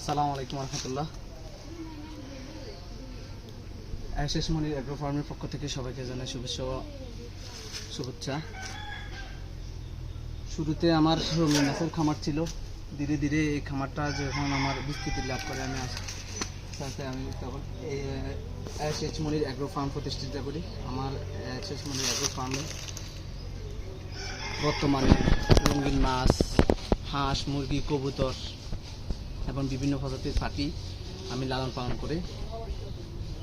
আসসালামু আলাইকুম রহমতুল্লাহ। এসএস মনির এগ্রো ফার্মের পক্ষ থেকে সবাইকে জানাই শুভেচ্ছা। শুরুতে আমার রঙিন মাছের খামার ছিল। ধীরে ধীরে এই খামারটা যখন আমার বিস্তৃতি লাভ করে আমি তখন এই এসএস মনির এগ্রো ফার্ম প্রতিষ্ঠিত করি। আমার এসএস মনির এগ্রো ফার্মে বর্তমানে রঙিন মাছ, হাঁস, মুরগি, কবুতর এবং বিভিন্ন প্রজাতির পাখি আমি লালন পালন করি।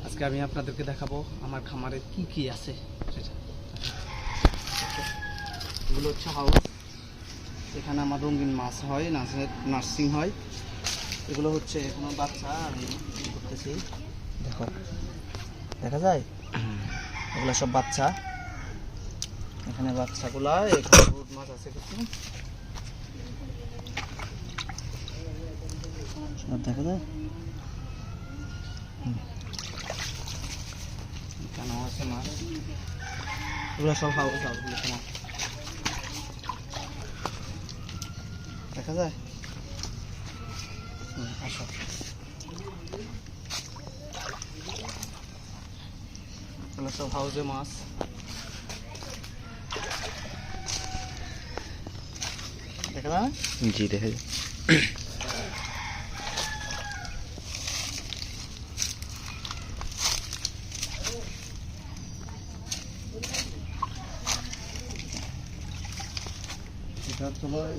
আজকে আমি আপনাদেরকে দেখাবো আমার খামারে কি কি আছে সেটা। এগুলো হচ্ছে হাউস, এখানে আমার রঙিন মাছ হয়, নার্সিং হয়। এগুলো হচ্ছে এখনো বাচ্চা, আমি করতেছি, দেখো দেখা যায়, এগুলো সব বাচ্চা। এখানে বাচ্চাগুলা, এখানে রুট মাছ আছে কিছু, সব দেখা যায়। এখানেও আছে মাছ, এগুলো সব হাউস মাছ দেখা যায়। আসো, এগুলো সব হাউসে মাছ। দেখা যায়? জি দেখা যায়।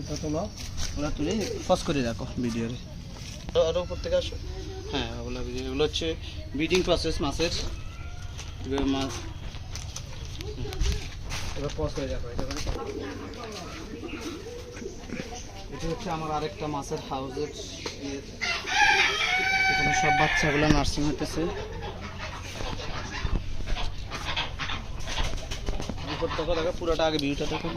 এটা তোলো, ওগুলো তুলে ফস করে রাখো ভিডিওরে। আরও উপর থেকে আসো। হ্যাঁ, ওগুলো ভিডিও, এগুলো হচ্ছে ব্রিডিং প্রসেস মাছের। এবার মাছ এবার ফস করে রাখো। এটা হচ্ছে আমার আরেকটা মাছের হাউসের। এখানে সব বাচ্চাগুলো নার্সিং হইতেছে। দেখো পুরোটা, আগে ভিউটা দেখো।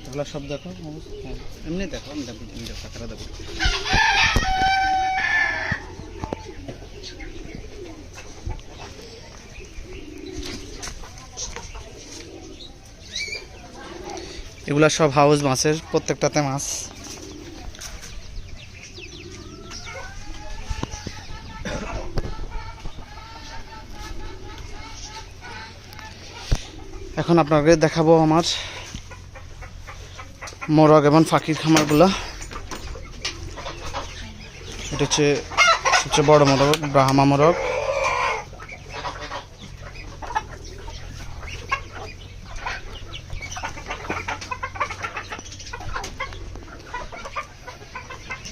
এগুলো সব দেখো, এমনি দেখো, আমি দেখো কাঁকড়া দেখো। এগুলা সব হাউস মাছের, প্রত্যেকটাতে মাছ। এখন আপনাকে দেখাবো আমার মোরগ এবং ফাঁকির খামারগুলা। এটা হচ্ছে সবচেয়ে বড় মোরগ, ব্রাহ্মা মোরগ।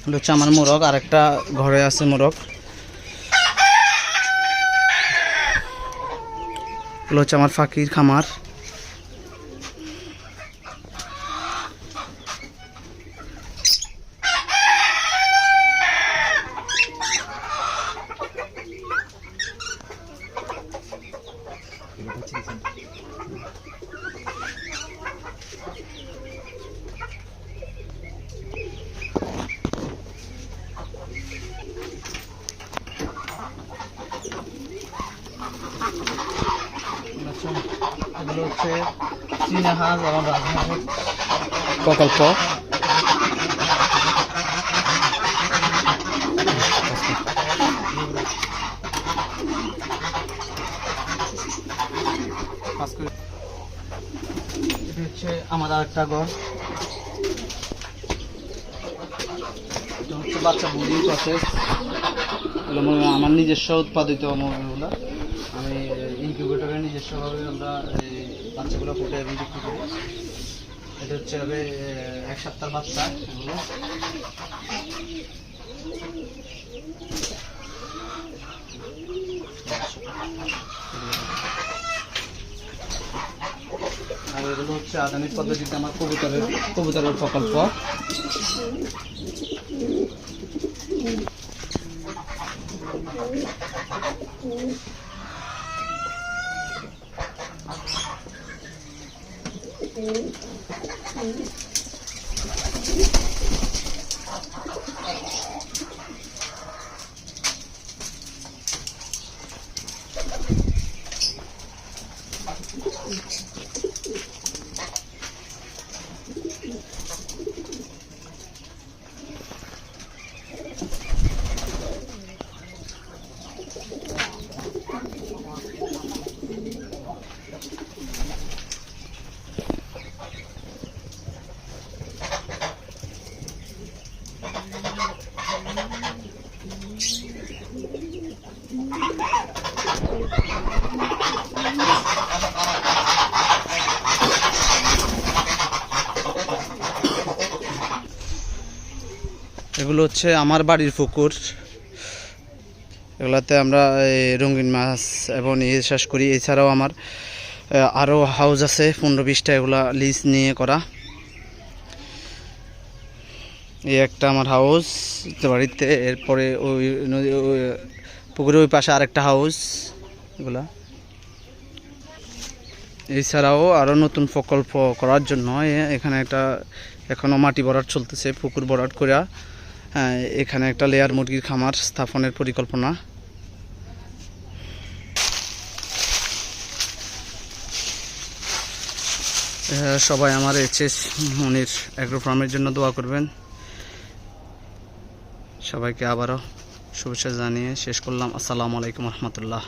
এটা হচ্ছে আমার মোরগ, আরেকটা ঘরে আছে মোরগ। এগুলো হচ্ছে আমার ফাঁকির খামার। এগুলো হচ্ছে চীনা হাঁস এবং রাজহাঁসের প্রকল্প। এটা হচ্ছে আমার আরেকটা ঘর। এটা হচ্ছে বাচ্চা ব্রিডিং প্রসেস। আমার নিজস্ব উৎপাদিত মুরগিগুলো আমি ইনকিউবেটরে নিজস্বভাবে আমরা বাচ্চাগুলো ফুটে এবং বিক্রি করি। এটা হচ্ছে হবে 1 সপ্তাহ বাচ্চা। এগুলো হচ্ছে আধুনিক পদ্ধতিতে আমার কবুতরের প্রকল্প। এগুলো হচ্ছে আমার বাড়ির পুকুর। এগুলাতে আমরা রঙিন মাছ এবং চাষ করি। এছাড়াও আমার আরও হাউস আছে 15-20টা, এগুলা লিজ নিয়ে করা। এই একটা আমার হাউস বাড়িতে। এরপরে ওই নদী পুকুরের ওই পাশে আরেকটা হাউস। এগুলা এছাড়াও আরও নতুন প্রকল্প করার জন্য এখানে একটা এখনও মাটি ভরাট চলতেছে, পুকুর ভরাট করে এখানে একটা লেয়ার মুরগির খামার স্থাপনের পরিকল্পনা। সবাই আমার এইচএস মনির অ্যাগ্রো ফার্মের জন্য দোয়া করবেন। সবাইকে আবারও শুভেচ্ছা জানিয়ে শেষ করলাম। আসসালামু আলাইকুম রহমতুল্লাহ।